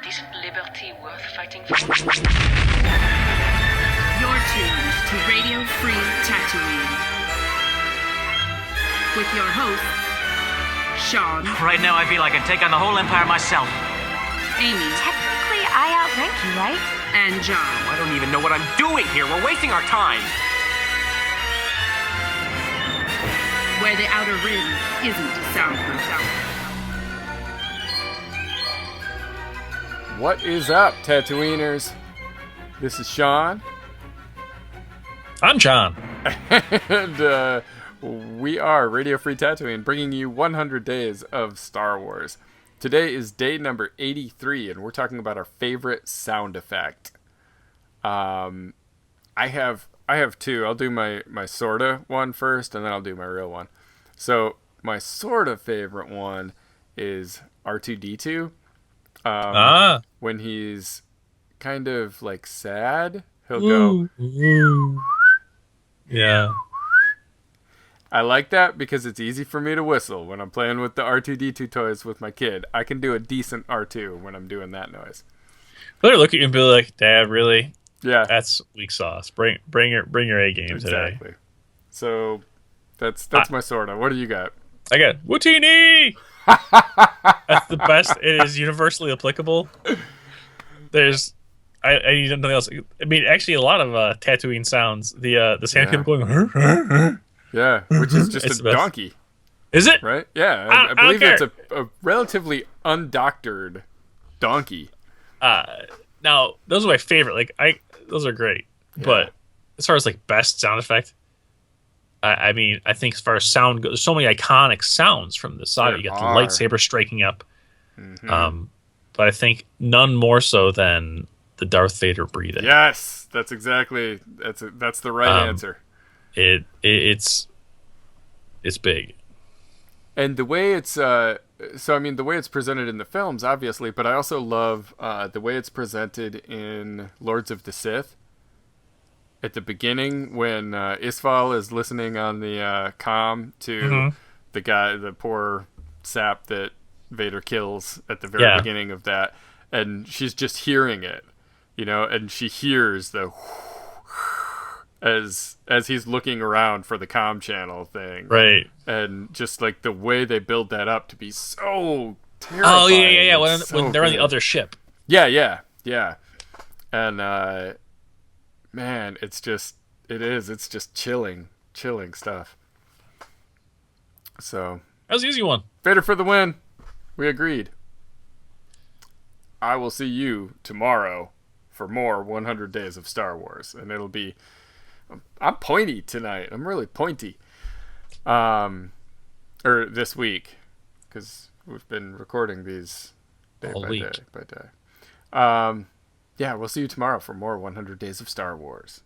Isn't liberty worth fighting for? You're tuned to Radio Free Tatooine with your host, Sean, Right now, I feel I can take on the whole empire myself. Amy, Technically, I outrank you, right? and John. I don't even know what I'm doing here. We're wasting our time. Where the Outer Rim isn't soundproof. What is up, Tatooiners? This is Sean, I'm John. and we are Radio Free Tatooine, bringing you 100 days of Star Wars. Today is day number 83, and we're talking about our favorite sound effect. I have two. I'll do my sorta one first, and then I'll do my real one. So my sorta favorite one is R2-D2. When he's kind of like sad, he'll go. Yeah. I like that because it's easy for me to whistle when I'm playing with the R2-D2 toys with my kid. I can do a decent R2 when I'm doing that noise. They're looking at you and be like, "Dad, really? Yeah, That's weak sauce. Bring your A game today." exactly. So that's my sorta. What do you got? I got Wootini. That's the best. It is universally applicable. I need something else. I mean, actually, a lot of Tatooine sounds. The sand people going. Yeah, which is just It's a the best. donkey, Is it? right? Yeah, I I don't believe it's care. a relatively undoctored donkey. Now those are my favorite. Those are great. Yeah. But as far as like best sound effect, I mean, I think as far as sound goes, there's so many iconic sounds from the saga. There You got the are. lightsaber striking up. But I think none more so than the Darth Vader breathing. Yes, that's the right answer. It's big. And the way it's the way it's presented in the films, obviously, but I also love the way it's presented in Lords of the Sith. At the beginning, when Isfal is listening on the comm to the poor sap that Vader kills at the very beginning of that, and she's just hearing it, and she hears the as he's looking around for the comm channel thing, Right. and just like the way they build that up to be so terrifying. Oh, yeah. When, It's so they're on the good. other ship. Yeah. And man, it's just chilling stuff. So, That was the easy one. Vader for the win. We agreed. I will see you tomorrow for more 100 days of Star Wars, and it'll be I'm pointy tonight. I'm really pointy. Or this week, because we've been recording these day All by week. day by day. Yeah, we'll see you tomorrow for more 100 Days of Star Wars.